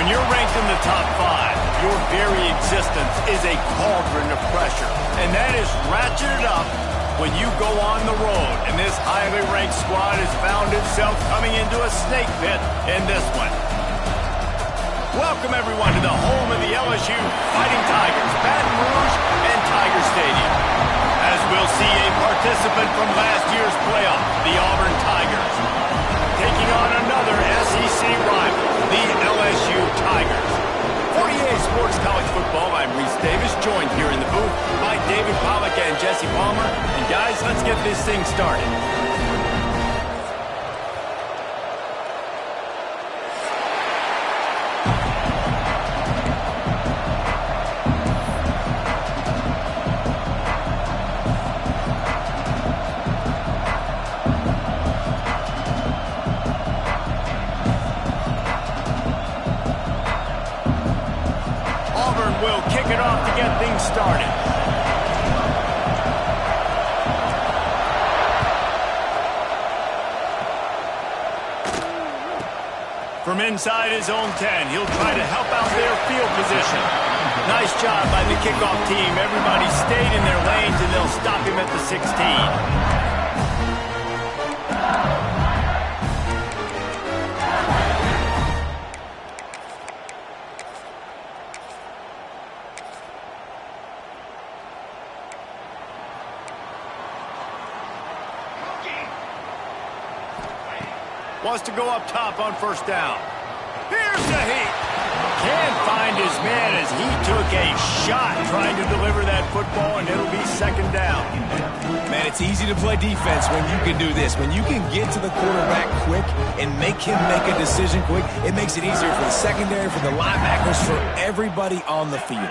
When you're ranked in the top 5, your very existence is a cauldron of pressure. And that is ratcheted up when you go on the road. And this highly ranked squad has found itself coming into a snake pit in this one. Welcome, everyone, to the home of the LSU Fighting Tigers, Baton Rouge and Tiger Stadium. As we'll see a participant from last year's playoff, the Auburn Tigers, taking on another SEC rival, the LSU Tigers. For EA Sports College Football, I'm Reese Davis, joined here in the booth by David Pollack and Jesse Palmer. And guys, let's get this thing started. Will kick it off to get things started. From inside his own 10, he'll try to help out their field position. Nice job by the kickoff team. Everybody stayed in their lanes, and they'll stop him at the 16. Wants to go up top on first down. Here's the heat. Can't find his man as he took a shot trying to deliver that football, and it'll be second down. Man, it's easy to play defense when you can do this. When you can get to the quarterback quick and make him make a decision quick, it makes it easier for the secondary, for the linebackers, for everybody on the field.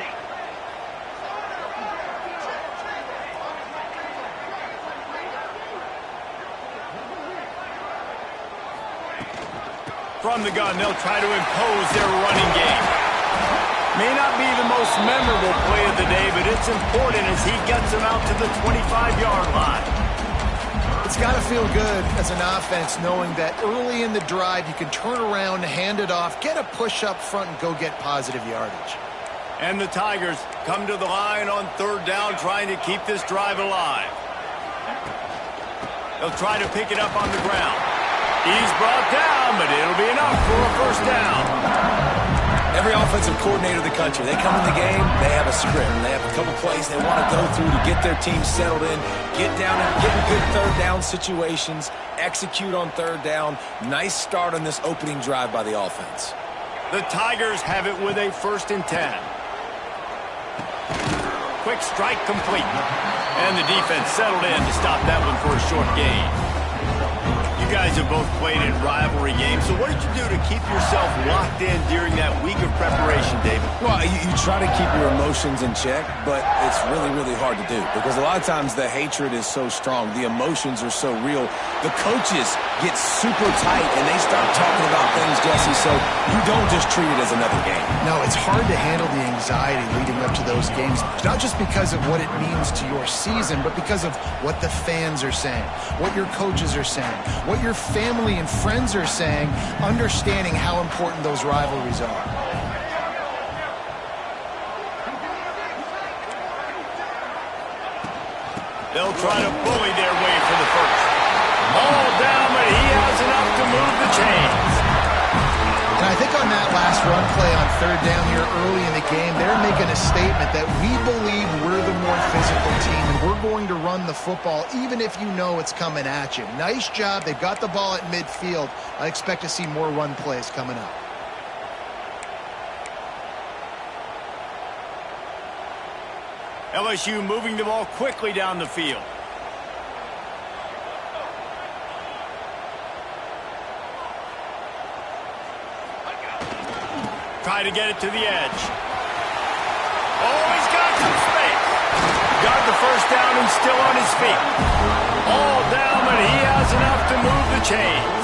From the gun, they'll try to impose their running game. May not be the most memorable play of the day, but it's important as he gets them out to the 25-yard line. It's got to feel good as an offense knowing that early in the drive you can turn around, hand it off, get a push up front, and go get positive yardage. And the Tigers come to the line on third down, trying to keep this drive alive. They'll try to pick it up on the ground. He's brought down, but it'll be enough for a first down. Every offensive coordinator in the country, they come in the game, they have a script. They have a couple plays they want to go through to get their team settled in, get down and get in good third down situations, execute on third down. Nice start on this opening drive by the offense. The Tigers have it with a 1st and 10. Quick strike complete. And the defense settled in to stop that one for a short gain. You guys have both played in rivalry games, so what did you do to keep yourself locked in during that week of preparation, David? Well, you try to keep your emotions in check, but it's really, really hard to do because a lot of times the hatred is so strong, the emotions are so real. The coaches get super tight and they start talking about things, Jesse, so you don't just treat it as another game. No, it's hard to handle the anxiety leading up to those games, not just because of what it means to your season, but because of what the fans are saying, what your coaches are saying, what your family and friends are saying, understanding how important those rivalries are. They'll try to bully their way for the first. Ball down, but he has enough to move the chains. And I think on that last run play on third down here early in the game, they're making a statement that we believe we're the more physical team and we're going to run the football even if you know it's coming at you. Nice job. They've got the ball at midfield. I expect to see more run plays coming up. LSU moving the ball quickly down the field. Try to get it to the edge. Oh, he's got some space. Got the first down and still on his feet. All down, but he has enough to move the chains.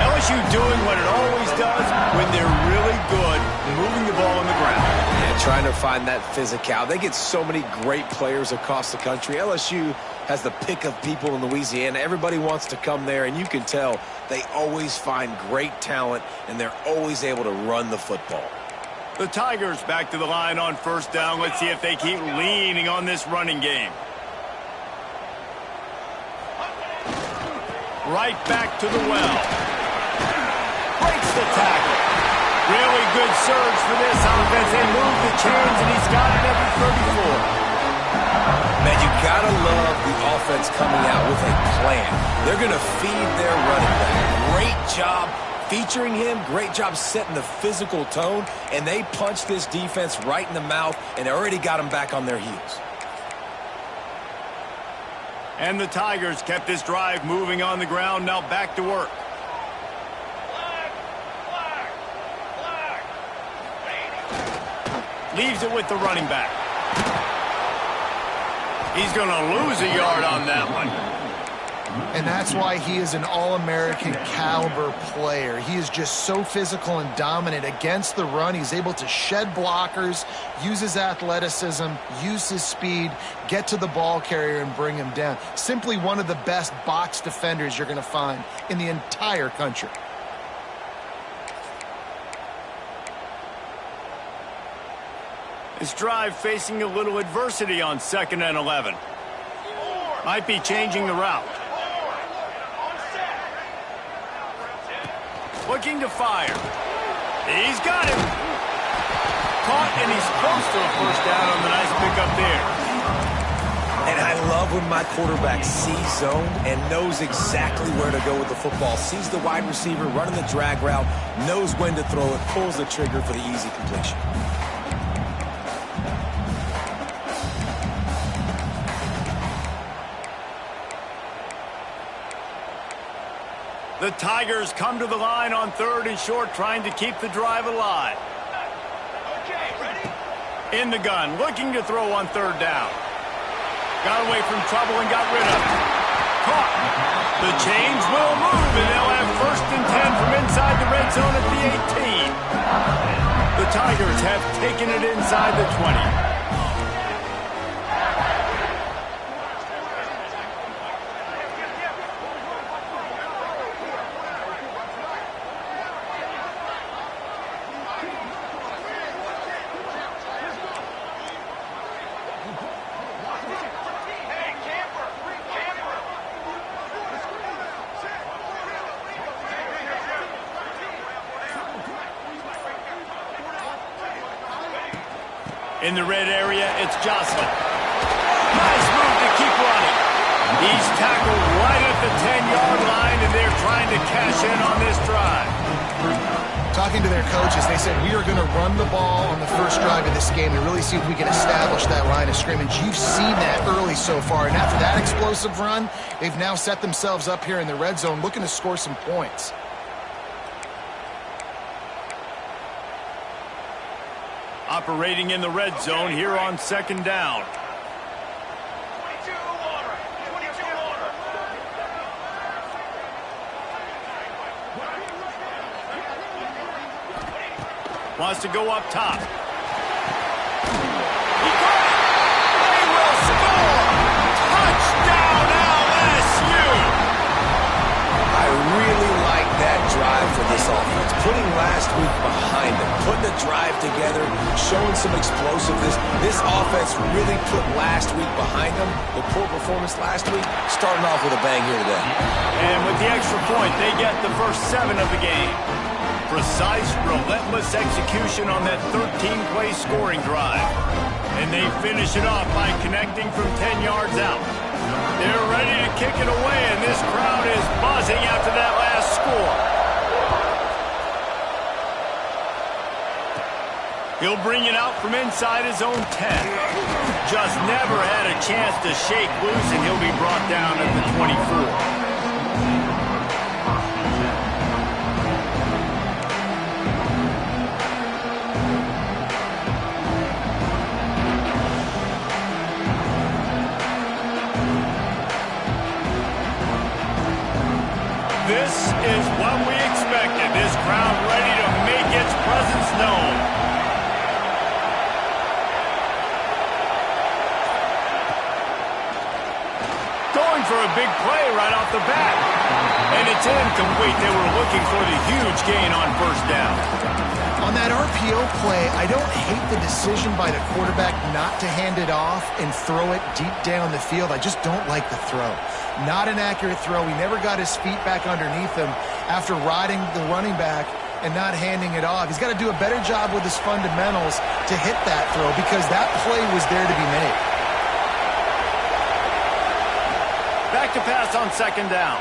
LSU doing what it always does when they're really good, moving the ball on the ground. Yeah, trying to find that physicality. They get so many great players across the country. LSU has the pick of people in Louisiana. Everybody wants to come there, and you can tell they always find great talent, and they're always able to run the football. The Tigers back to the line on first down. Let's see if they keep leaning on this running game. Right back to the well. Breaks the tackle. Really good surge for this offense. They move the chains, and he's got it at the 34. Man, you gotta love the offense coming out with a plan. They're gonna feed their running back. Great job featuring him. Great job setting the physical tone. And they punched this defense right in the mouth and already got them back on their heels. And the Tigers kept this drive moving on the ground. Now back to work. Leaves it with the running back. He's going to lose a yard on that one. And that's why he is an All-American caliber player. He is just so physical and dominant against the run. He's able to shed blockers, use his athleticism, use his speed, get to the ball carrier and bring him down. Simply one of the best box defenders you're going to find in the entire country. This drive facing a little adversity on 2nd and 11. Might be changing the route. Looking to fire. He's got him. Caught, and he's close to a first down on the nice pickup there. And I love when my quarterback sees zone and knows exactly where to go with the football. Sees the wide receiver running the drag route, knows when to throw it, pulls the trigger for the easy completion. The Tigers come to the line on 3rd and short, trying to keep the drive alive. Okay, ready? In the gun, looking to throw on 3rd down. Got away from trouble and got rid of it. Caught. The chains will move, and they'll have 1st and 10 from inside the red zone at the 18. The Tigers have taken it inside the 20. In the red area, it's Jocelyn. Nice move to keep running. He's tackled right at the 10-yard line, and they're trying to cash in on this drive. Talking to their coaches, they said, we are going to run the ball on the first drive of this game to really see if we can establish that line of scrimmage. You've seen that early so far, and after that explosive run, they've now set themselves up here in the red zone looking to score some points. Operating in the red zone here on 2nd down. Wants to go up top. He got it. They will score. Touchdown LSU. I really like that drive for this offense. Putting last week behind them, putting the drive together, showing some explosiveness. This offense really put last week behind them. The poor performance last week, starting off with a bang here today. And with the extra point, they get the first 7 of the game. Precise, relentless execution on that 13-play scoring drive. And they finish it off by connecting from 10 yards out. They're ready to kick it away, and this crowd is buzzing after that last score. He'll bring it out from inside his own 10. Just never had a chance to shake loose, and he'll be brought down at the 24. This is what we expected. This crowd ready to make its presence known. for a big play right off the bat. And it's incomplete. They were looking for the huge gain on first down. On that RPO play, I don't hate the decision by the quarterback not to hand it off and throw it deep down the field. I just don't like the throw. Not an accurate throw. He never got his feet back underneath him after riding the running back and not handing it off. He's got to do a better job with his fundamentals to hit that throw because that play was there to be made. Back to pass on second down.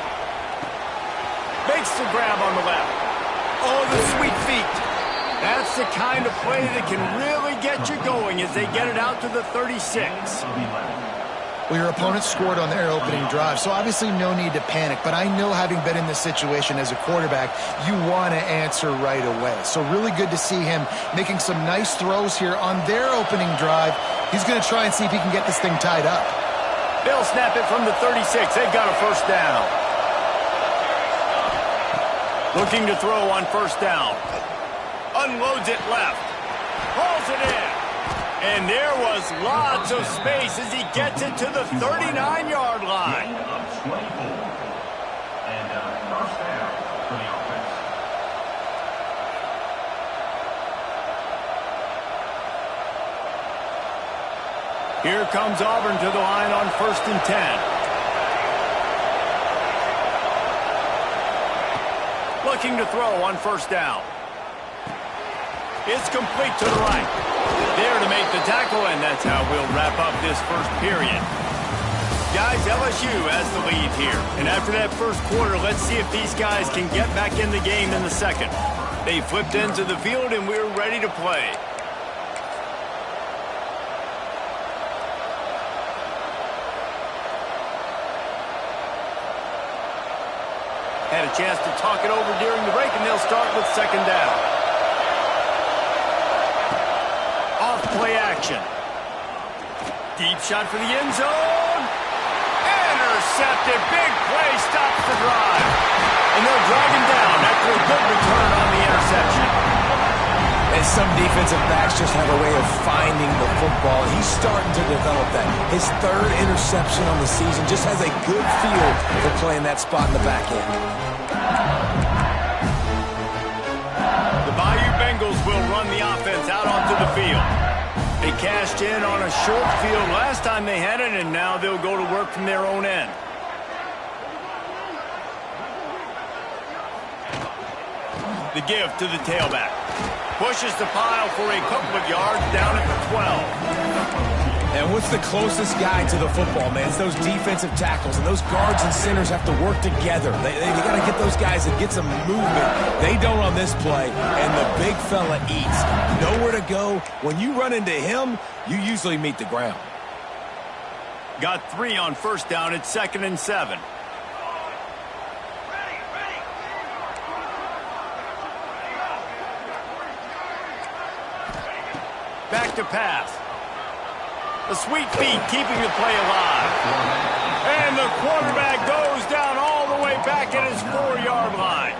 Makes the grab on the left. Oh, the sweet feet. That's the kind of play that can really get you going as they get it out to the 36. Well, your opponent scored on their opening drive, so obviously no need to panic. But I know, having been in this situation as a quarterback, you want to answer right away. So really good to see him making some nice throws here on their opening drive. He's going to try and see if he can get this thing tied up. They'll snap it from the 36. They've got a first down. Looking to throw on first down. Unloads it left. Pulls it in. And there was lots of space as he gets it to the 39-yard line. Here comes Auburn to the line on 1st and 10. Looking to throw on first down. It's complete to the right. There to make the tackle, and that's how we'll wrap up this first period. Guys, LSU has the lead here. And after that first quarter, let's see if these guys can get back in the game in the second. They flipped into the field, and we're ready to play. Had a chance to talk it over during the break, and they'll start with second down. Off-play action. Deep shot for the end zone. Intercepted. Big play stops the drive. And they'll drag him down after a good return on the interception. And some defensive backs just have a way of finding the football. He's starting to develop that. His third interception on the season just has a good feel for playing that spot in the back end. The Bayou Bengals will run the offense out onto the field. They cashed in on a short field last time they had it, and now they'll go to work from their own end. The give to the tailback. Pushes the pile for a couple of yards down at the 12. And what's the closest guy to the football, man? It's those defensive tackles, and those guards and centers have to work together. They got to get those guys and get some movement. They don't on this play, and the big fella eats. Nowhere to go. When you run into him, you usually meet the ground. Got 3 on first down at 2nd and 7. Back to pass. The sweet feet keeping the play alive. And the quarterback goes down all the way back at his 4-yard line.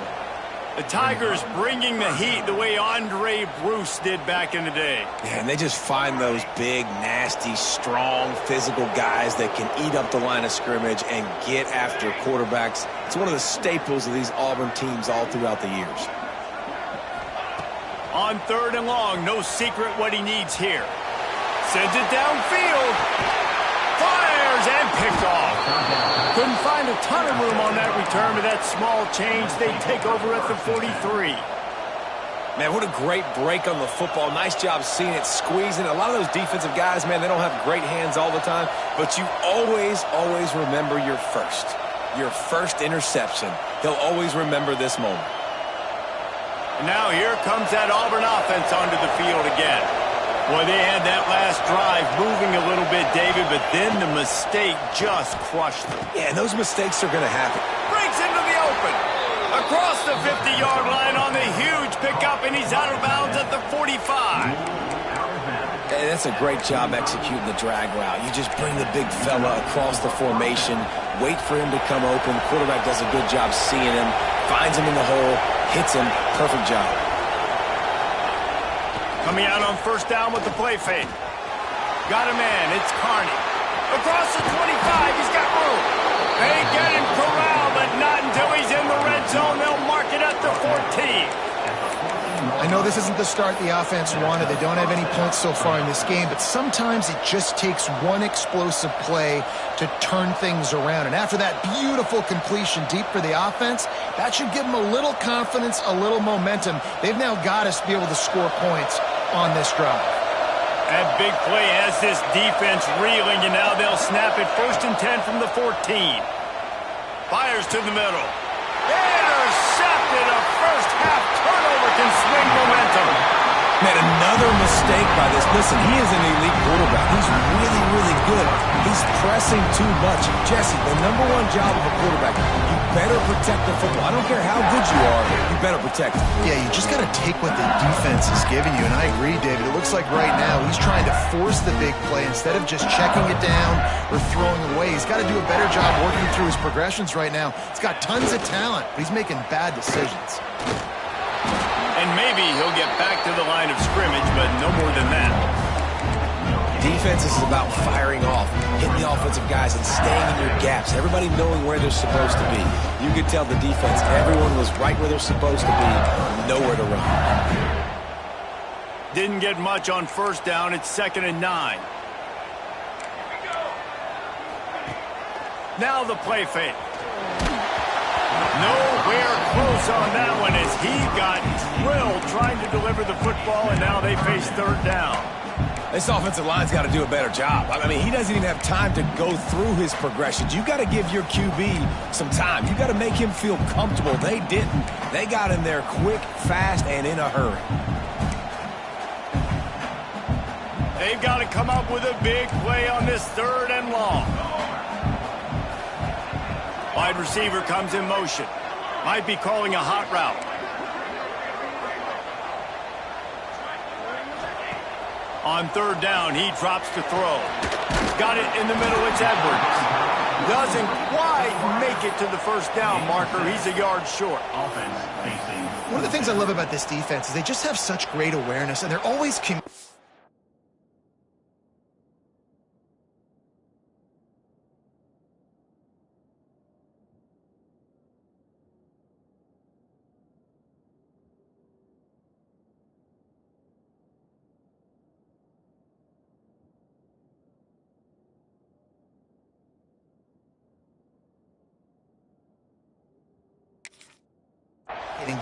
The Tigers bringing the heat the way Andre Bruce did back in the day. And they just find those big, nasty, strong, physical guys that can eat up the line of scrimmage and get after quarterbacks. It's one of the staples of these Auburn teams all throughout the years. On 3rd and long, no secret what he needs here. Sends it downfield. Fires and picked off. Couldn't find a ton of room on that return, but that small change, they take over at the 43. Man, what a great break on the football. Nice job seeing it, squeezing. A lot of those defensive guys, man, they don't have great hands all the time, but you always remember your first interception. They'll always remember this moment. And now here comes that Auburn offense onto the field again. Boy, they had that last drive moving a little bit, David, but then the mistake just crushed them. Yeah, and those mistakes are going to happen. Breaks into the open. Across the 50-yard line on the huge pickup, and he's out of bounds at the 45. And that's a great job executing the drag route. You just bring the big fella across the formation, wait for him to come open. Quarterback does a good job seeing him, finds him in the hole, hits him. Perfect job. Coming out on first down with the play fake. Got a man. It's Carney. Across the 25. He's got room. They get him corralled, but not until he's in the red zone. They'll mark it at the 14. I know this isn't the start the offense wanted. They don't have any points so far in this game, but sometimes it just takes one explosive play to turn things around. And after that beautiful completion deep for the offense, that should give them a little confidence, a little momentum. They've now got us to be able to score points on this drive. That big play has this defense reeling, and now they'll snap it 1st and 10 from the 14. Fires to the middle. Intercepted. A first-half turnover can swing momentum. Man, another mistake by this. Listen, he is an elite quarterback. He's really, really good. He's pressing too much. Jesse, the #1 job of a quarterback, you better protect the football. I don't care how good you are, you better protect it. Yeah, you just got to take what the defense is giving you, and I agree, David. It looks like right now he's trying to force the big play instead of just checking it down or throwing away. He's got to do a better job working through his progressions right now. He's got tons of talent, but he's making bad decisions. And maybe he'll get back to the line of scrimmage, but no more than that. Defense is about firing off, hitting the offensive guys and staying in your gaps. Everybody knowing where they're supposed to be. You could tell the defense, everyone was right where they're supposed to be, nowhere to run. Didn't get much on 1st down. It's 2nd and 9. Now the play fake. Nowhere close on that one as he got drilled trying to deliver the football, and now they face 3rd down. This offensive line's got to do a better job. I mean, he doesn't even have time to go through his progressions. You got to give your QB some time. You got to make him feel comfortable. They didn't. They got him there quick, fast, and in a hurry. They've got to come up with a big play on this 3rd and long. Wide receiver comes in motion. Might be calling a hot route. On 3rd down, he drops to throw. Got it in the middle. It's Edwards. Doesn't quite make it to the 1st down marker. He's a yard short. One of the things I love about this defense is they just have such great awareness, and they're always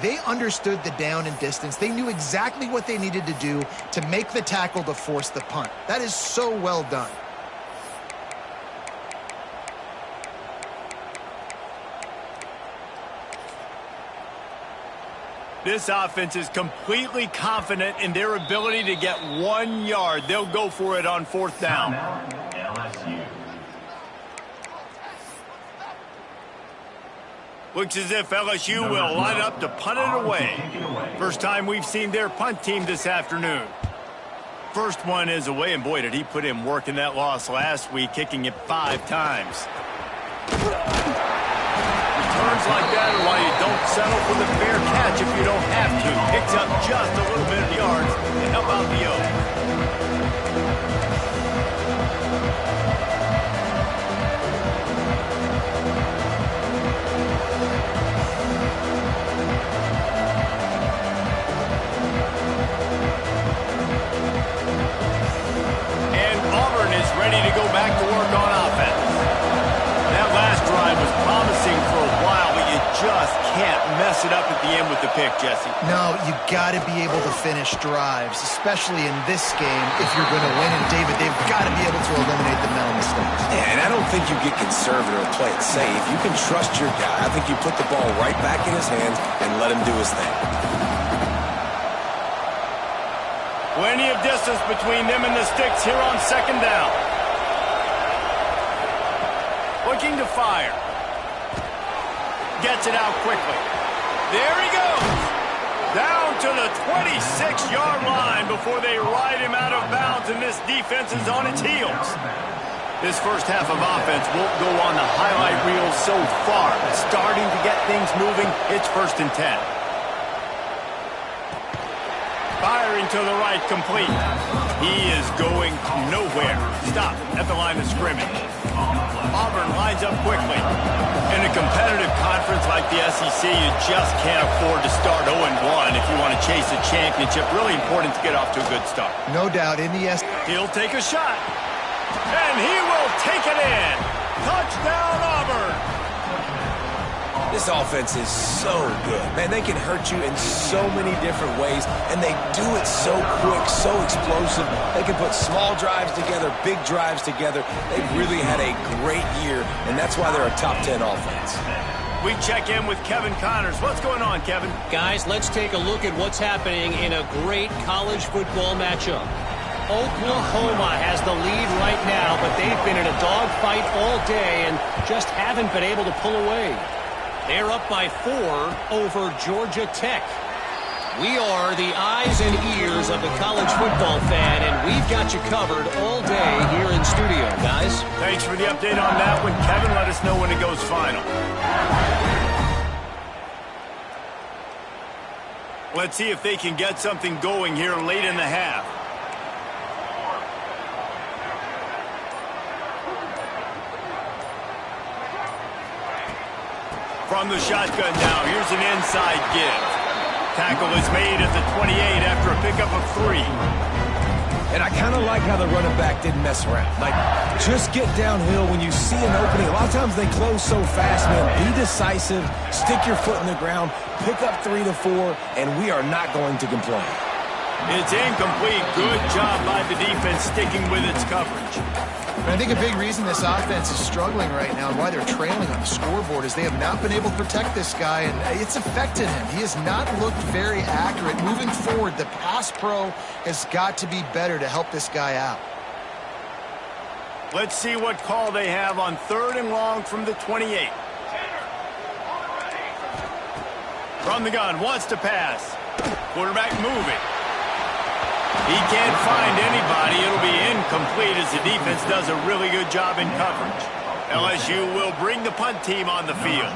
They understood the down and distance. They knew exactly what they needed to do to make the tackle to force the punt. That is so well done. This offense is completely confident in their ability to get 1 yard. They'll go for it on 4th down. Looks as if LSU will line up to punt it away. First time we've seen their punt team this afternoon. First one is away, and boy, did he put in work in that loss last week, kicking it 5 times. Returns like that are why you don't settle for the fair catch if you don't have to. Picks up just a little bit of yards to help out the Oaks. Ready to go back to work on offense. That last drive was promising for a while, but you just can't mess it up at the end with the pick, Jesse. No, you got to be able to finish drives, especially in this game if you're going to win. And, David, they've got to be able to eliminate the mental mistakes. Yeah, and I don't think you get conservative or play it safe. You can trust your guy. I think you put the ball right back in his hands and let him do his thing. Plenty of distance between them and the sticks here on 2nd down. Looking to fire. Gets it out quickly. There he goes. Down to the 26-yard line before they ride him out of bounds, and this defense is on its heels. This first half of offense won't go on the highlight reel so far. Starting to get things moving. It's 1st and 10. firing to the right, complete. He is going nowhere. Stop at the line of scrimmage. Auburn lines up quickly. In a competitive conference like the SEC, you just can't afford to start 0-1 if you want to chase a championship. Really important to get off to a good start. No doubt in the SEC. He'll take a shot. And he will take it in. Touchdown, Auburn. This offense is so good. Man, they can hurt you in so many different ways, and they do it so quick, so explosive. They can put small drives together, big drives together. They've really had a great year, and that's why they're a top 10 offense. We check in with Kevin Connors. What's going on, Kevin? Guys, let's take a look at what's happening in a great college football matchup. Oklahoma has the lead right now, but they've been in a dogfight all day and just haven't been able to pull away. They're up by 4 over Georgia Tech. We are the eyes and ears of the college football fan, and we've got you covered all day here in studio, guys. Thanks for the update on that one, Kevin. Let us know when it goes final. Let's see if they can get something going here late in the half. From the shotgun now, here's an inside give. Tackle is made at the 28 after a pickup of 3. And I kind of like how the running back didn't mess around. Like, just get downhill when you see an opening. A lot of times they close so fast, man. Be decisive, stick your foot in the ground, pick up 3 to 4, and we are not going to complain. It's incomplete. Good job by the defense sticking with its coverage. I think a big reason this offense is struggling right now and why they're trailing on the scoreboard is they have not been able to protect this guy, and it's affected him. He has not looked very accurate. Moving forward, the pass pro has got to be better to help this guy out. Let's see what call they have on 3rd and long from the 28. From the gun, wants to pass. Quarterback moving. He can't find anybody. It'll be incomplete as the defense does a really good job in coverage. LSU will bring the punt team on the field.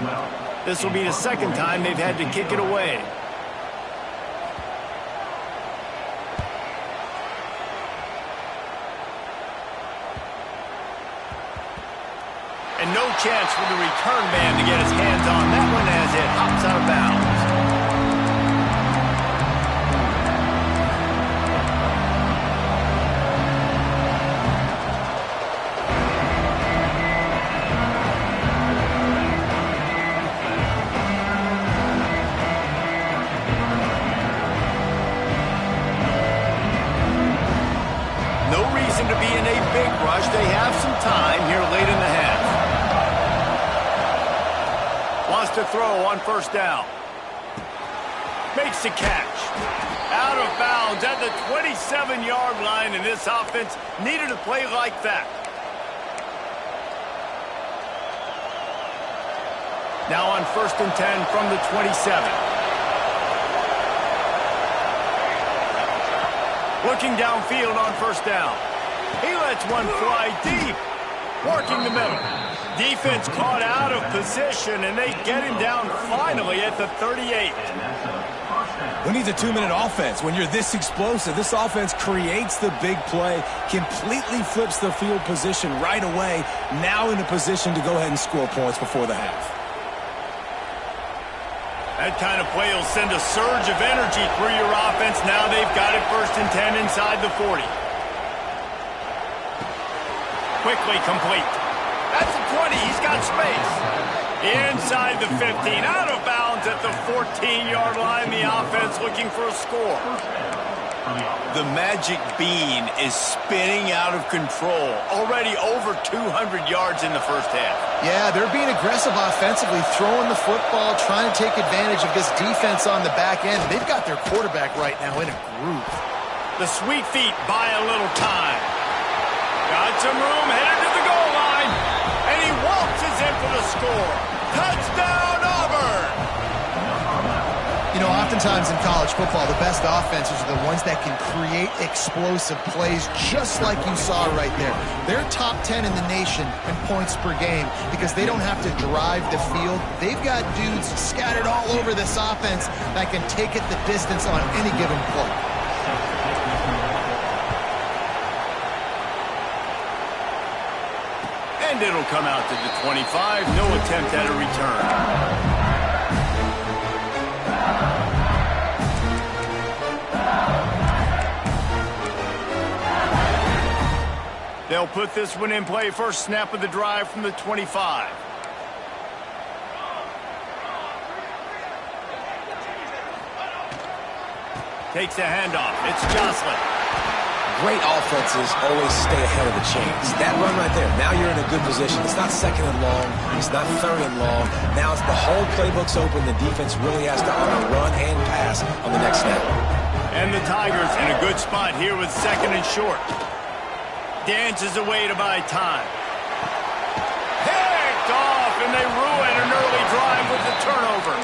This will be the second time they've had to kick it away. And no chance for the return man to get his hands on that one as it hops out of bounds. To be in a big rush. They have some time here late in the half. Wants to throw on 1st down. Makes the catch. Out of bounds at the 27-yard line, and this offense needed a play like that. Now on 1st and 10 from the 27. Looking downfield on 1st down. He lets one fly deep, working the middle. Defense caught out of position, and they get him down finally at the 38. Who needs a 2-minute offense when you're this explosive? This offense creates the big play, completely flips the field position right away, now in a position to go ahead and score points before the half. That kind of play will send a surge of energy through your offense. Now they've got it 1st and 10 inside the 40. Quickly complete. That's the 20. He's got space. Inside the 15. Out of bounds at the 14-yard line. The offense looking for a score. The magic bean is spinning out of control. Already over 200 yards in the 1st half. Yeah, they're being aggressive offensively, throwing the football, trying to take advantage of this defense on the back end. They've got their quarterback right now in a groove. The sweet feet buy a little time. Got some room, headed to the goal line, and he waltzes in for the score. Touchdown, Auburn! You know, oftentimes in college football, the best offenses are the ones that can create explosive plays, just like you saw right there. They're top 10 in the nation in points per game because they don't have to drive the field. They've got dudes scattered all over this offense that can take it the distance on any given play. And it'll come out to the 25. No attempt at a return. They'll put this one in play. First snap of the drive from the 25. Takes the handoff. It's Joslin. Great offenses always stay ahead of the chains. That run right there, now you're in a good position. It's not second and long. It's not third and long. Now it's the whole playbook's open. The defense really has to honor run and pass on the next snap. And the Tigers in a good spot here with second and short. Dances away to buy time. Picked off, and they ruin an early drive with the turnover.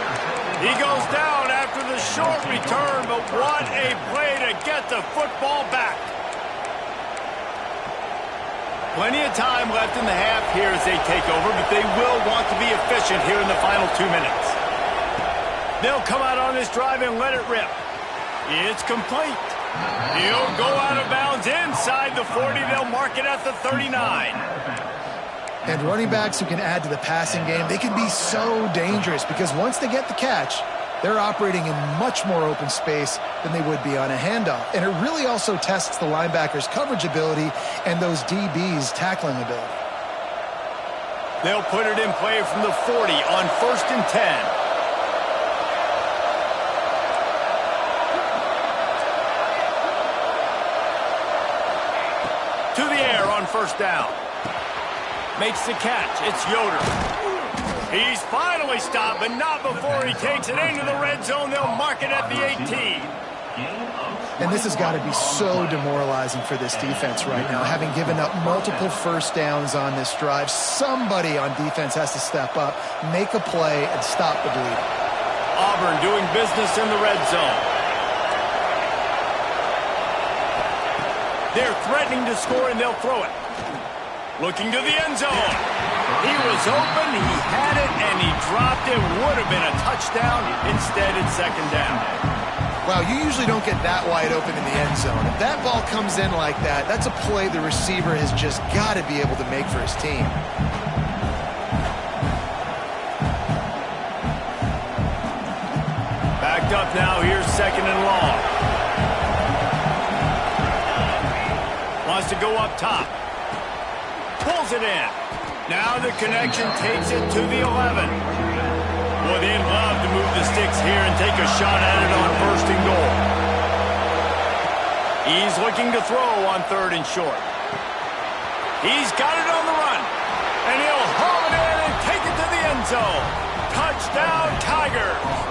He goes down after the short return, but what a play to get the football back. Plenty of time left in the half here as they take over, but they will want to be efficient here in the final 2 minutes. They'll come out on this drive and let it rip. It's complete. He'll go out of bounds inside the 40. They'll mark it at the 39. And running backs who can add to the passing game, they can be so dangerous because once they get the catch, they're operating in much more open space than they would be on a handoff. And it really also tests the linebackers' coverage ability and those DBs' tackling ability. They'll put it in play from the 40 on 1st and 10. To the air on 1st down. Makes the catch. It's Yoder. He's finally stopped, but not before he takes it into the red zone. They'll mark it at the 18. And this has got to be so demoralizing for this defense right now, having given up multiple first downs on this drive. Somebody on defense has to step up, make a play, and stop the bleeding. Auburn doing business in the red zone. They're threatening to score, and they'll throw it. Looking to the end zone. He was open, he had it, and he dropped it. Would have been a touchdown. Instead, it's 2nd down. Wow, you usually don't get that wide open in the end zone. If that ball comes in like that, that's a play the receiver has just got to be able to make for his team. Backed up now. Here's 2nd and long. Wants to go up top. Pulls it in. Now the connection takes it to the 11. Well, they'd love to move the sticks here and take a shot at it on 1st and goal. He's looking to throw on 3rd and short. He's got it on the run. And he'll haul it in and take it to the end zone. Touchdown, Tigers.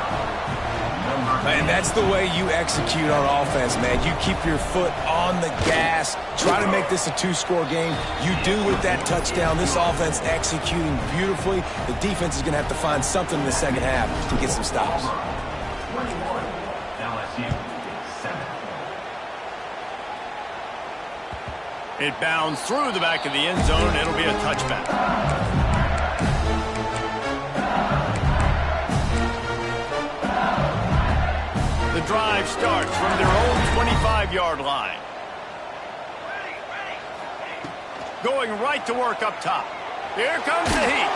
And that's the way you execute on offense, man. You keep your foot on the gas. Try to make this a 2-score game. You do with that touchdown. This offense executing beautifully. The defense is going to have to find something in the second half to get some stops. It bounds through the back of the end zone. It'll be a touchback. The drive starts from their own 25-yard line. Going right to work up top. Here comes the heat.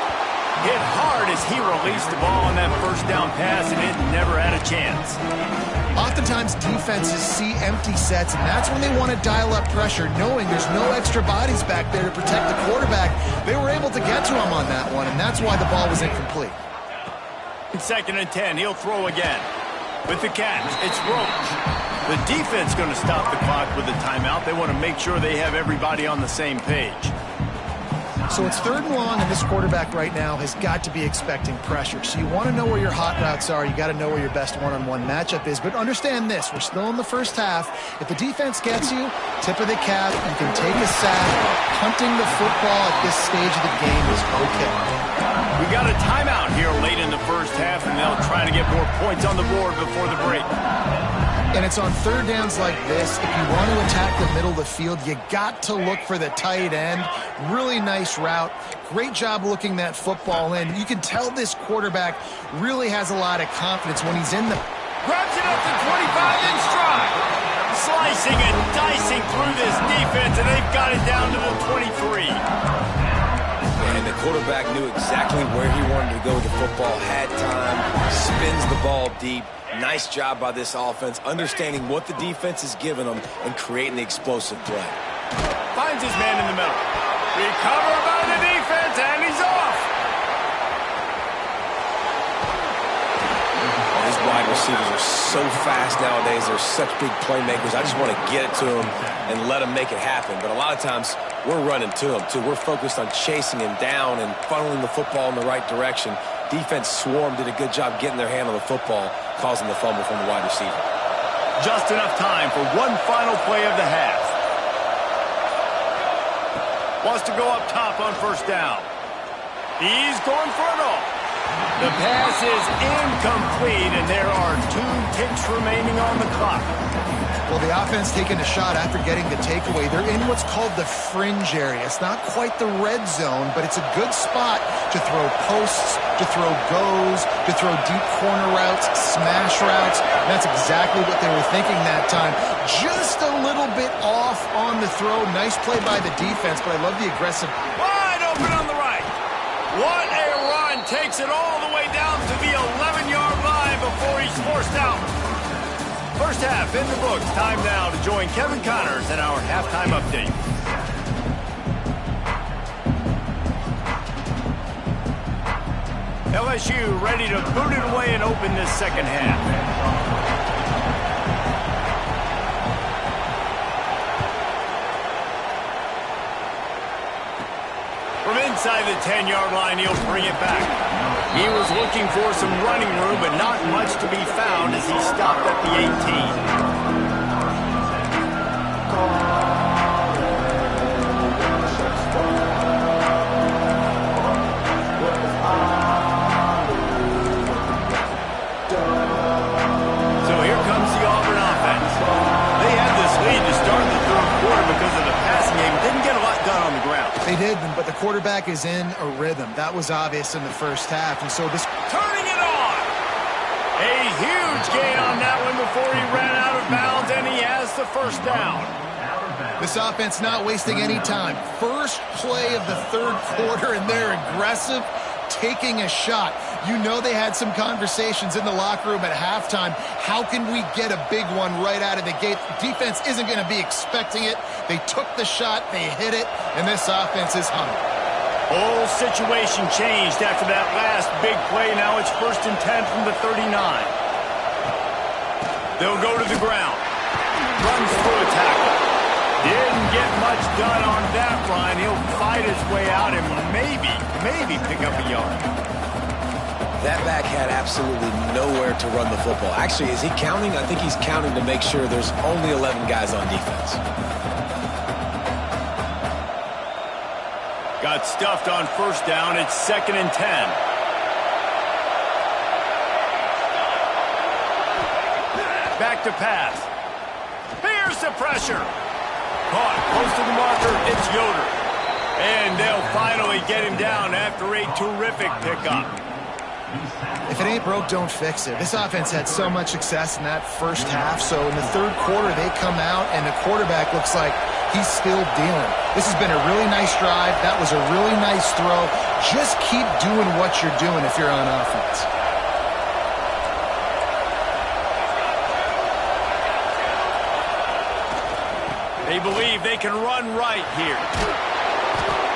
Hit hard as he released the ball on that 1st down pass, and it never had a chance. Oftentimes, defenses see empty sets, and that's when they want to dial up pressure, knowing there's no extra bodies back there to protect the quarterback. They were able to get to him on that one, and that's why the ball was incomplete. In 2nd and 10, he'll throw again. With the catch, it's Roach. The defense going to stop the clock with a timeout. They want to make sure they have everybody on the same page. So it's 3rd and long, and this quarterback right now has got to be expecting pressure. So you want to know where your hot routes are. You got to know where your best one-on-one matchup is. But understand this, we're still in the first half. If the defense gets you, tip of the cap, you can take a sack. Punting the football at this stage of the game is okay. We got a timeout here late in the first half, and they'll try to get more points on the board before the break. And it's on 3rd downs like this. If you want to attack the middle of the field, you got to look for the tight end. Really nice route. Great job looking that football in. You can tell this quarterback really has a lot of confidence when he's in the... Grabs it up to 25 in stride. Slicing and dicing through this defense, and they've got it down to the 23. mean, the quarterback knew exactly where he wanted to go with the football, had time, spins the ball deep. Nice job by this offense, understanding what the defense is giving them and creating the explosive play. Finds his man in the middle. Recovered by the defense, and he's off. These wide receivers are so fast nowadays. They're such big playmakers. I just want to get it to them and let them make it happen. But a lot of times, we're running to them, too. We're focused on chasing him down and funneling the football in the right direction. Defense swarm did a good job getting their hand on the football, causing the fumble from the wide receiver. Just enough time for one final play of the half. Wants to go up top on first down. He's going for it all. The pass is incomplete, and there are 2 ticks remaining on the clock. Well, the offense taking a shot after getting the takeaway. They're in what's called the fringe area. It's not quite the red zone, but it's a good spot to throw posts, to throw goes, to throw deep corner routes, smash routes. And that's exactly what they were thinking that time. Just a little bit off on the throw. Nice play by the defense, but I love the aggressive. Wide open on the right. What a run. Takes it all the way down to the 11-yard line before he's forced out. First half in the books. Time now to join Kevin Connors in our halftime update. LSU ready to boot it away and open this second half. From inside the 10-yard line, he'll bring it back. He was looking for some running room, but not much to be found as he stopped at the 18. So here comes the Auburn offense. They had this lead to start the third quarter because of the passing game. Didn't get a lot done on the ground. They did, but the quarterback is in a rhythm. That was obvious in the first half, and so this... Turning it on! A huge gain on that one before he ran out of bounds, and he has the first down. This offense not wasting any time. First play of the third quarter, and they're aggressive, taking a shot. You know they had some conversations in the locker room at halftime. How can we get a big one right out of the gate? Defense isn't going to be expecting it. They took the shot, they hit it, and this offense is hungry. Whole situation changed after that last big play. Now it's 1st and 10 from the 39. They'll go to the ground. Runs through a tackle. Didn't get much done on that run. He'll fight his way out and maybe pick up a yard. That back had absolutely nowhere to run the football. Actually, is he counting? I think he's counting to make sure there's only 11 guys on defense. Got stuffed on first down. It's 2nd and 10. Back to pass. Here's the pressure. Caught close to the marker. It's Yoder. And they'll finally get him down after a terrific pickup. If it ain't broke, don't fix it. This offense had so much success in that first half, so in the third quarter they come out and the quarterback looks like he's still dealing. This has been a really nice drive. That was a really nice throw. Just keep doing what you're doing if you're on offense. They believe they can run right here.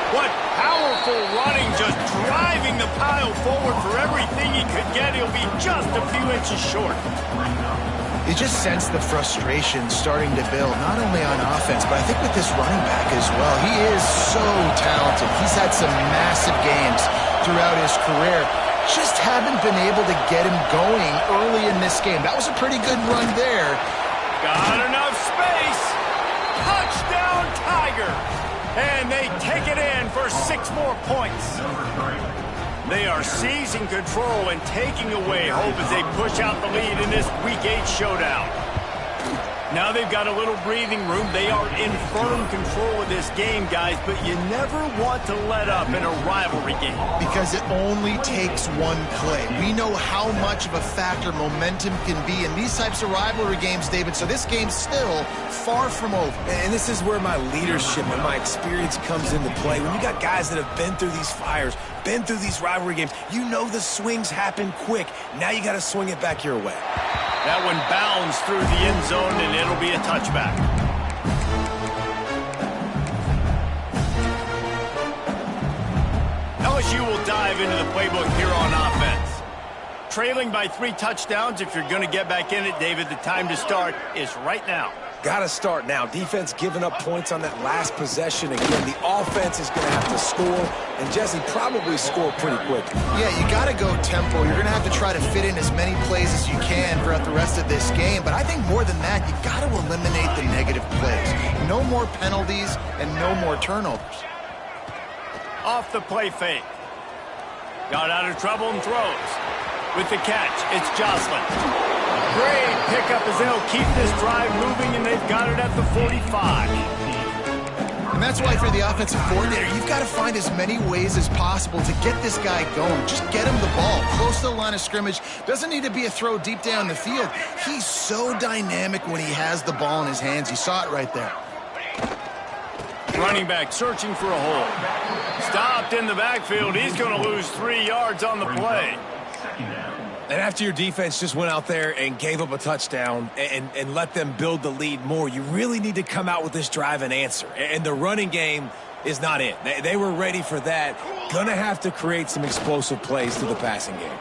What powerful running, just driving the pile forward for everything he could get. He'll be just a few inches short. You just sense the frustration starting to build, not only on offense, but I think with this running back as well. He is so talented. He's had some massive games throughout his career. Just haven't been able to get him going early in this game. That was a pretty good run there. Got enough space. Touchdown, Tiger. And they take it in for 6 more points. They are seizing control and taking away hope as they push out the lead in this Week 8 showdown. Now they've got a little breathing room. They are in firm control of this game, guys, but you never want to let up in a rivalry game. Because it only takes one play. We know how much of a factor momentum can be in these types of rivalry games, David, so this game's still far from over. And this is where my leadership and my experience comes into play. When you got guys that have been through these fires, been through these rivalry games, you know the swings happen quick. Now you got to swing it back your way. That one bounds through the end zone, and it'll be a touchback. LSU will dive into the playbook here on offense. Trailing by 3 touchdowns. If you're going to get back in it, David, the time to start is right now. Got to start now. Defense giving up points on that last possession. Again, the offense is going to have to score, and Jesse probably score pretty quick. Yeah, you got to go tempo. You're going to have to try to fit in as many plays as you can throughout the rest of this game. But I think more than that, you got to eliminate the negative plays. No more penalties and no more turnovers. Off the play fake. Got out of trouble and throws. With the catch, it's Joslin. Great pickup as they'll keep this drive moving, and they've got it at the 45. And that's why, for the offensive coordinator, you've got to find as many ways as possible to get this guy going. Just get him the ball close to the line of scrimmage. Doesn't need to be a throw deep down the field. He's so dynamic when he has the ball in his hands. You saw it right there. Running back searching for a hole. Stopped in the backfield. He's going to lose 3 yards on the play. And after your defense just went out there and gave up a touchdown and let them build the lead more, you really need to come out with this drive and answer. And the running game is not it. They were ready for that. Gonna have to create some explosive plays through the passing game.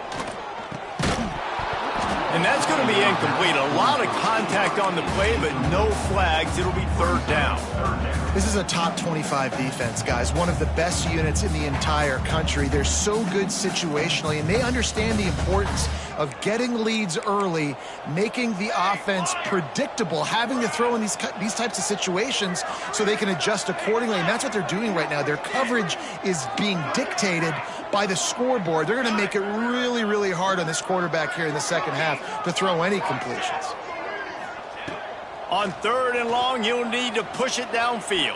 And that's going to be incomplete. A lot of contact on the play, but no flags. It'll be 3rd down. This is a top 25 defense, guys. One of the best units in the entire country. They're so good situationally, and they understand the importance of getting leads early, making the offense predictable, having to throw in these types of situations so they can adjust accordingly. And that's what they're doing right now. Their coverage is being dictated by the scoreboard. They're going to make it really, really hard on this quarterback here in the second half to throw any completions. On 3rd and long, you'll need to push it downfield.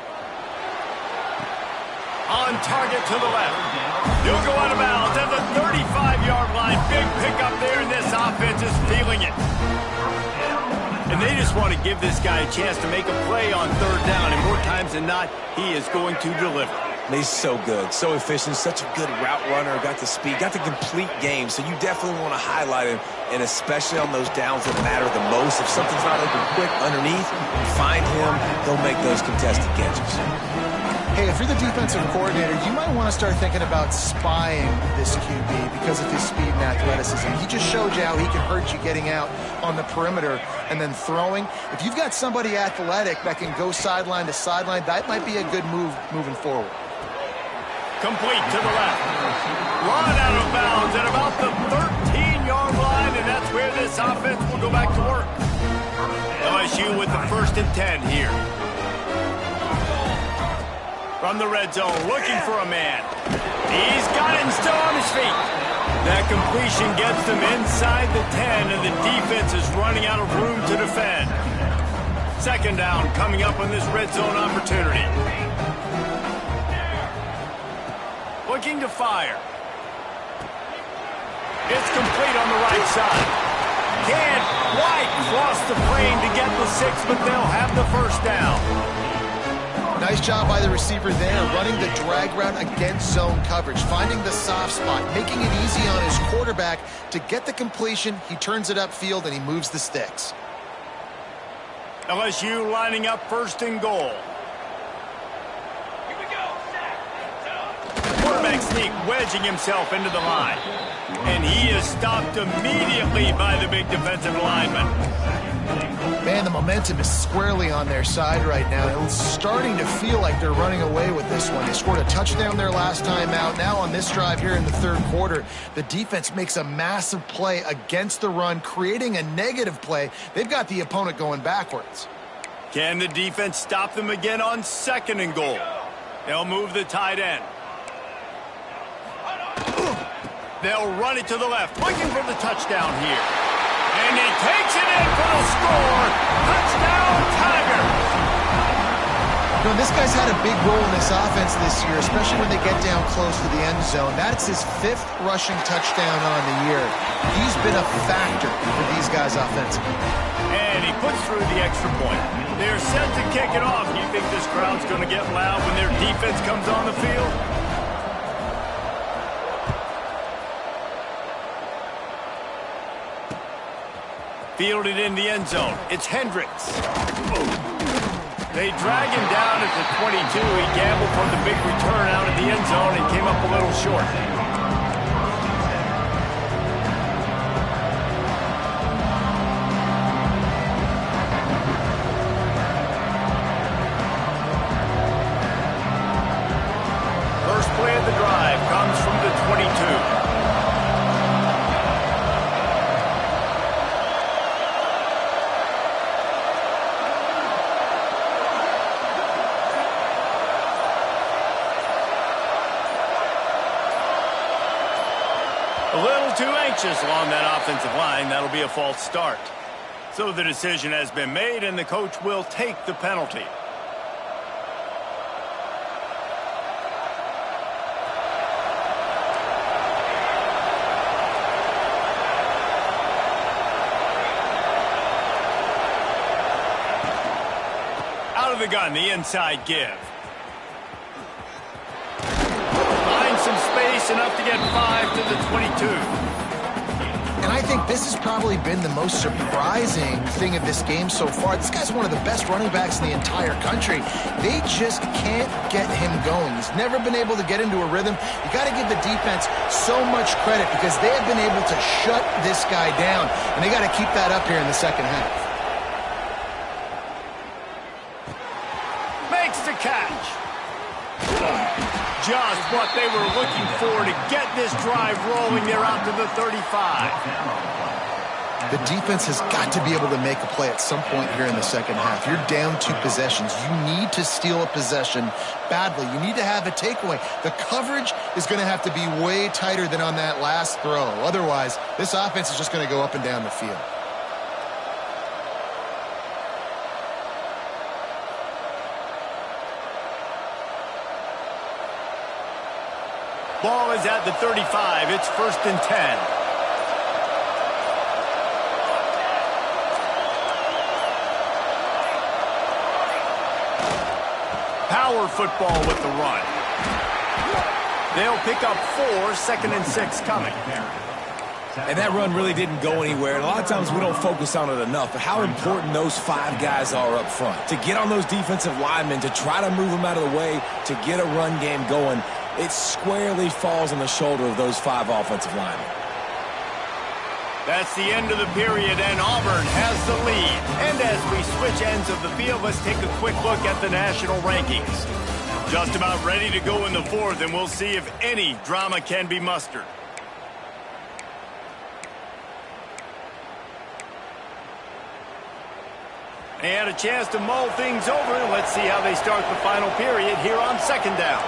On target to the left. He'll go out of bounds at the 35-yard line. Big pickup there, and this offense is feeling it. And they just want to give this guy a chance to make a play on 3rd down, and more times than not, he is going to deliver. He's so good, so efficient, such a good route runner, got the speed, got the complete game, so you definitely want to highlight him, and especially on those downs that matter the most. If something's not open quick underneath, find him, he'll make those contested catches. Hey, if you're the defensive coordinator, you might want to start thinking about spying this QB because of his speed and athleticism. He just showed you how he can hurt you getting out on the perimeter and then throwing. If you've got somebody athletic that can go sideline to sideline, that might be a good move moving forward. Complete to the left. Run out of bounds at about the 13-yard line, and that's where this offense will go back to work. LSU with the 1st and 10 here. From the red zone, looking for a man. He's got him still on his feet. That completion gets them inside the 10, and the defense is running out of room to defend. 2nd down coming up on this red zone opportunity. Looking to fire. It's complete on the right side. Can't quite cross the plane to get the 6, but they'll have the 1st down. Nice job by the receiver there, running the drag route against zone coverage, finding the soft spot, making it easy on his quarterback to get the completion. He turns it upfield, and he moves the sticks. LSU lining up 1st and goal. Quarterback sneak, wedging himself into the line. And he is stopped immediately by the big defensive lineman. Man, the momentum is squarely on their side right now. It's starting to feel like they're running away with this one. They scored a touchdown their last time out. Now on this drive here in the 3rd quarter, the defense makes a massive play against the run, creating a negative play. They've got the opponent going backwards. Can the defense stop them again on 2nd and goal? They'll move the tight end. They'll run it to the left, looking for the touchdown here. And he takes it in for the score. Touchdown, You know, this guy's had a big role in this offense this year, especially when they get down close to the end zone. That's his 5th rushing touchdown on the year. He's been a factor for these guys offensively. And he puts through the extra point. They're set to kick it off. Do you think this crowd's going to get loud when their defense comes on the field? Fielded in the end zone. It's Hendricks. They drag him down at the 22. He gambled for the big return out of the end zone and came up a little short. First play of the drive comes from the 22. A little too anxious along that offensive line. That'll be a false start. So the decision has been made, and the coach will take the penalty. Out of the gun, the inside give. Some space, enough to get 5 to the 22. And I think this has probably been the most surprising thing of this game so far. This guy's one of the best running backs in the entire country. They just can't get him going. He's never been able to get into a rhythm. You got to give the defense so much credit because they have been able to shut this guy down, and they got to keep that up here in the second half. Makes the catch. Just what they were looking for to get this drive rolling. They're out to the 35. The defense has got to be able to make a play at some point here in the second half. You're down 2 possessions. You need to steal a possession badly. You need to have a takeaway. The coverage is going to have to be way tighter than on that last throw. Otherwise, this offense is just going to go up and down the field. Ball is at the 35. It's 1st and 10. Power football with the run. They'll pick up 4, 2nd and 6 coming. And that run really didn't go anywhere. And a lot of times we don't focus on it enough, but how important those 5 guys are up front. To get on those defensive linemen, to try to move them out of the way, to get a run game going, it squarely falls on the shoulder of those 5 offensive linemen. That's the end of the period, and Auburn has the lead. And as we switch ends of the field, let's take a quick look at the national rankings. Just about ready to go in the 4th, and we'll see if any drama can be mustered. They had a chance to mull things over, and let's see how they start the final period here on 2nd down.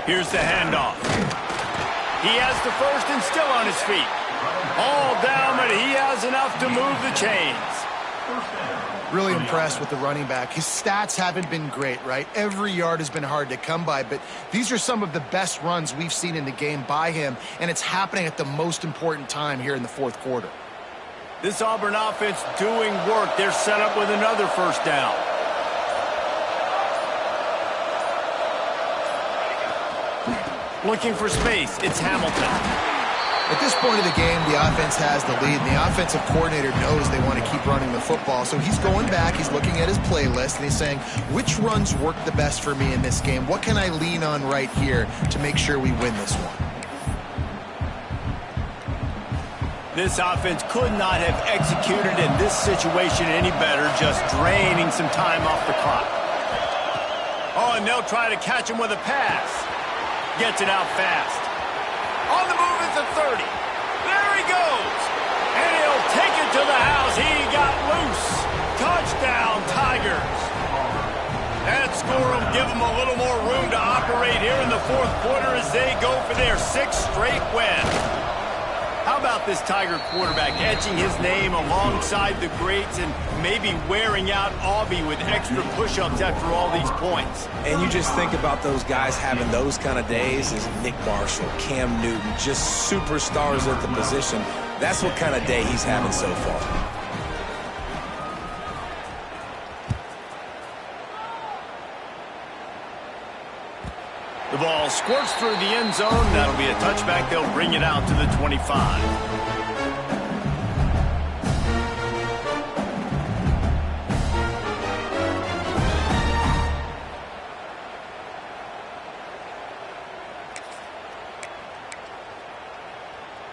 Here's the handoff. He has the 1st and still on his feet. All down, but he has enough to move the chains. Really impressed with the running back. His stats haven't been great, right? Every yard has been hard to come by, but these are some of the best runs we've seen in the game by him, and it's happening at the most important time here in the 4th quarter. This Auburn offense doing work. They're set up with another 1st down. Looking for space, it's Hamilton. At this point of the game, the offense has the lead, and the offensive coordinator knows they want to keep running the football. So he's going back, he's looking at his playlist, and he's saying, which runs work the best for me in this game? What can I lean on right here to make sure we win this one? This offense could not have executed in this situation any better, just draining some time off the clock. Oh, and they'll try to catch him with a pass. Gets it out fast. On the move at the 30. There he goes. And he'll take it to the house. He got loose. Touchdown, Tigers. That score will give them a little more room to operate here in the 4th quarter as they go for their 6th straight win. How about this Tiger quarterback etching his name alongside the greats and maybe wearing out Aubie with extra push-ups after all these points? And you just think about those guys having those kind of days as Nick Marshall, Cam Newton, just superstars at the position. That's what kind of day he's having so far. The ball squirts through the end zone. That'll be a touchback. They'll bring it out to the 25.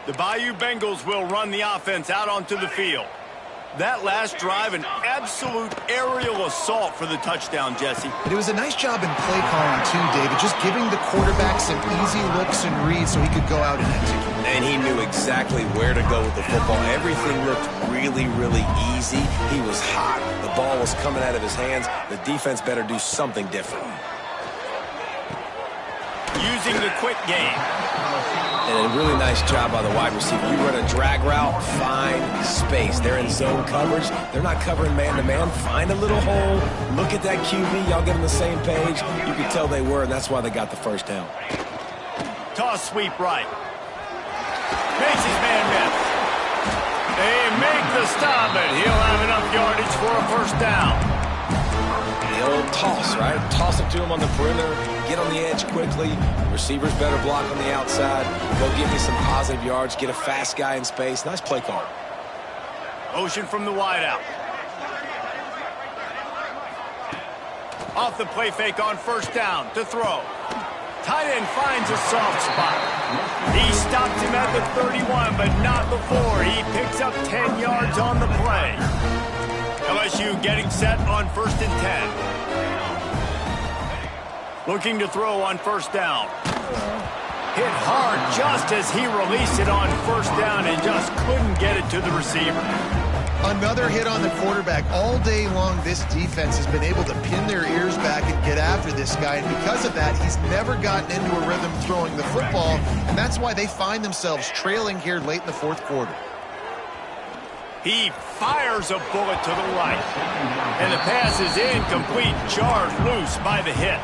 The Bayou Bengals will run the offense out onto the field. That last drive, an absolute aerial assault for the touchdown, Jesse. But it was a nice job in play calling, too, David, just giving the quarterback some easy looks and reads so he could go out and execute. And he knew exactly where to go with the football. Everything looked really, really easy. He was hot. The ball was coming out of his hands. The defense better do something different. Using the quick game. And a really nice job by the wide receiver. You run a drag route, find space. They're in zone coverage. They're not covering man-to-man. Find a little hole. Look at that QB. Y'all get on the same page. You could tell they were, and that's why they got the first down. Toss sweep right. Makes his man miss. They make the stop, and he'll have enough yardage for a first down. The old toss, right? Toss it to him on the perimeter. Get on the edge quickly. Receivers better block on the outside. Go get me some positive yards. Get a fast guy in space. Nice play call. Motion from the wideout. Off the play fake on first down to throw. Tight end finds a soft spot. He stopped him at the 31, but not before. He picks up 10 yards on the play. LSU getting set on 1st and 10. Looking to throw on first down. Hit hard just as he released it on first down and just couldn't get it to the receiver. Another hit on the quarterback. All day long, this defense has been able to pin their ears back and get after this guy. And because of that, he's never gotten into a rhythm throwing the football. And that's why they find themselves trailing here late in the fourth quarter. He fires a bullet to the right. And the pass is incomplete, jarred loose by the hit.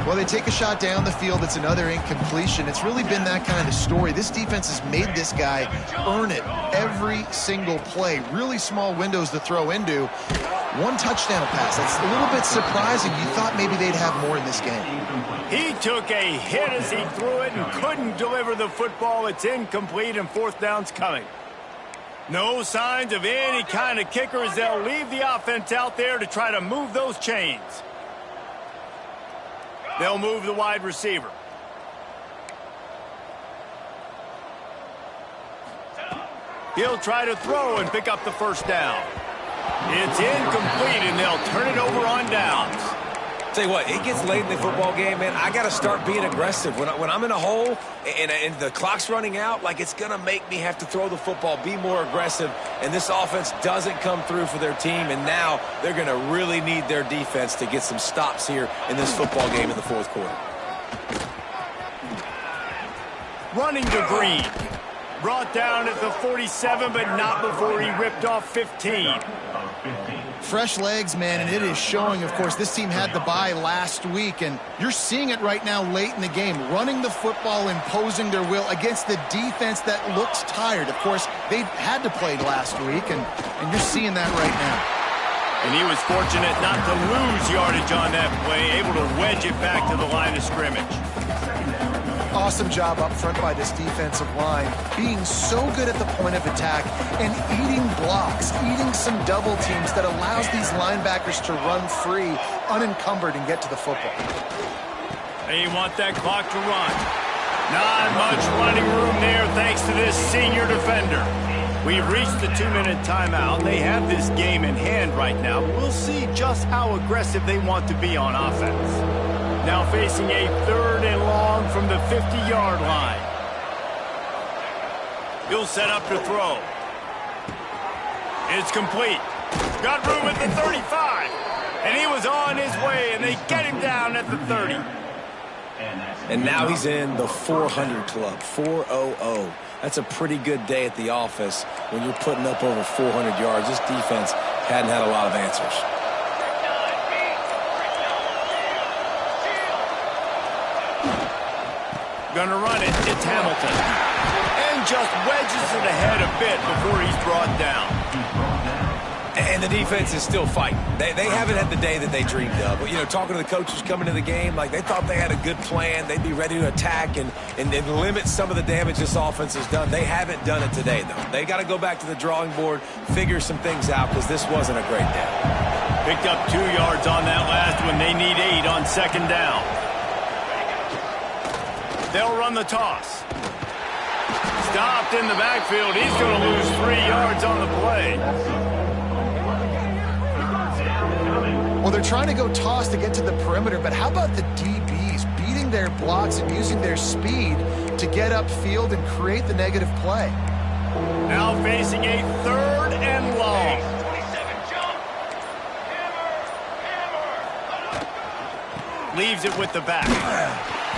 Well, they take a shot down the field. It's another incompletion. It's really been that kind of story. This defense has made this guy earn it every single play. Really small windows to throw into. One touchdown pass. That's a little bit surprising. You thought maybe they'd have more in this game. He took a hit as he threw it and couldn't deliver the football. It's incomplete and fourth down's coming. No signs of any kind of kickers. They'll leave the offense out there to try to move those chains. They'll move the wide receiver. He'll try to throw and pick up the first down. It's incomplete, and they'll turn it over on downs. Tell you what, it gets late in the football game, man. I got to start being aggressive. When I'm in a hole and the clock's running out, like, it's going to make me have to throw the football, be more aggressive, and this offense doesn't come through for their team, and now they're going to really need their defense to get some stops here in this football game in the fourth quarter. Running to Green. Brought down at the 47, but not before he ripped off 15. Fresh legs, man, and it is showing. Of course, this team had the bye last week, and you're seeing it right now late in the game. Running the football, imposing their will against the defense that looks tired. Of course, they had to play last week, and you're seeing that right now. And he was fortunate not to lose yardage on that play, able to wedge it back to the line of scrimmage. Awesome job up front by this defensive line, being so good at the point of attack and eating blocks, eating some double teams that allows these linebackers to run free, unencumbered, and get to the football. They want that clock to run. Not much running room there thanks to this senior defender. We've reached the 2-minute timeout. They have this game in hand right now. We'll see just how aggressive they want to be on offense. Now facing a 3rd and long from the 50-yard line. He'll set up to throw. It's complete. Got room at the 35. And he was on his way, and they get him down at the 30. And now he's in the 400 club, 400. That's a pretty good day at the office when you're putting up over 400 yards. This defense hadn't had a lot of answers. Gonna run it. It's Hamilton. And just wedges it ahead a bit before he's brought down. And the defense is still fighting. They haven't had the day that they dreamed of. But, you know, talking to the coaches coming to the game, like they thought they had a good plan. They'd be ready to attack and limit some of the damage this offense has done. They haven't done it today, though. They got to go back to the drawing board, figure some things out, because this wasn't a great day. Picked up 2 yards on that last one. They need 8 on second down. They'll run the toss. Stopped in the backfield. He's going to lose 3 yards on the play. Well, they're trying to go toss to get to the perimeter, but how about the DBs beating their blocks and using their speed to get upfield and create the negative play? Now facing a 3rd and long. Leaves it with the back.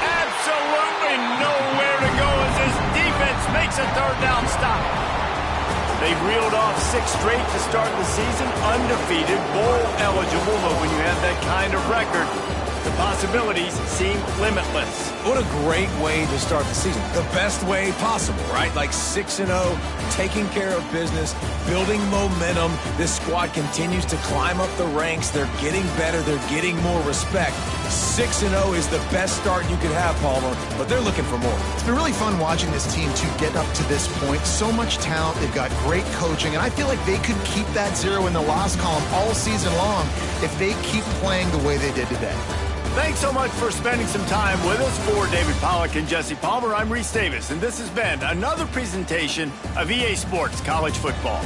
Absolutely nowhere to go as this defense makes a 3rd down stop. They've reeled off 6 straight to start the season, undefeated, bowl eligible, but when you have that kind of record, the possibilities seem limitless. What a great way to start the season. The best way possible, right? Like 6-0, taking care of business, building momentum. This squad continues to climb up the ranks. They're getting better. They're getting more respect. 6-0 is the best start you could have, Palmer, but they're looking for more. It's been really fun watching this team to get up to this point. So much talent. They've got great coaching, and I feel like they could keep that 0 in the loss column all season long if they keep playing the way they did today. Thanks so much for spending some time with us. For David Pollack and Jesse Palmer, I'm Reese Davis, and this has been another presentation of EA Sports College Football.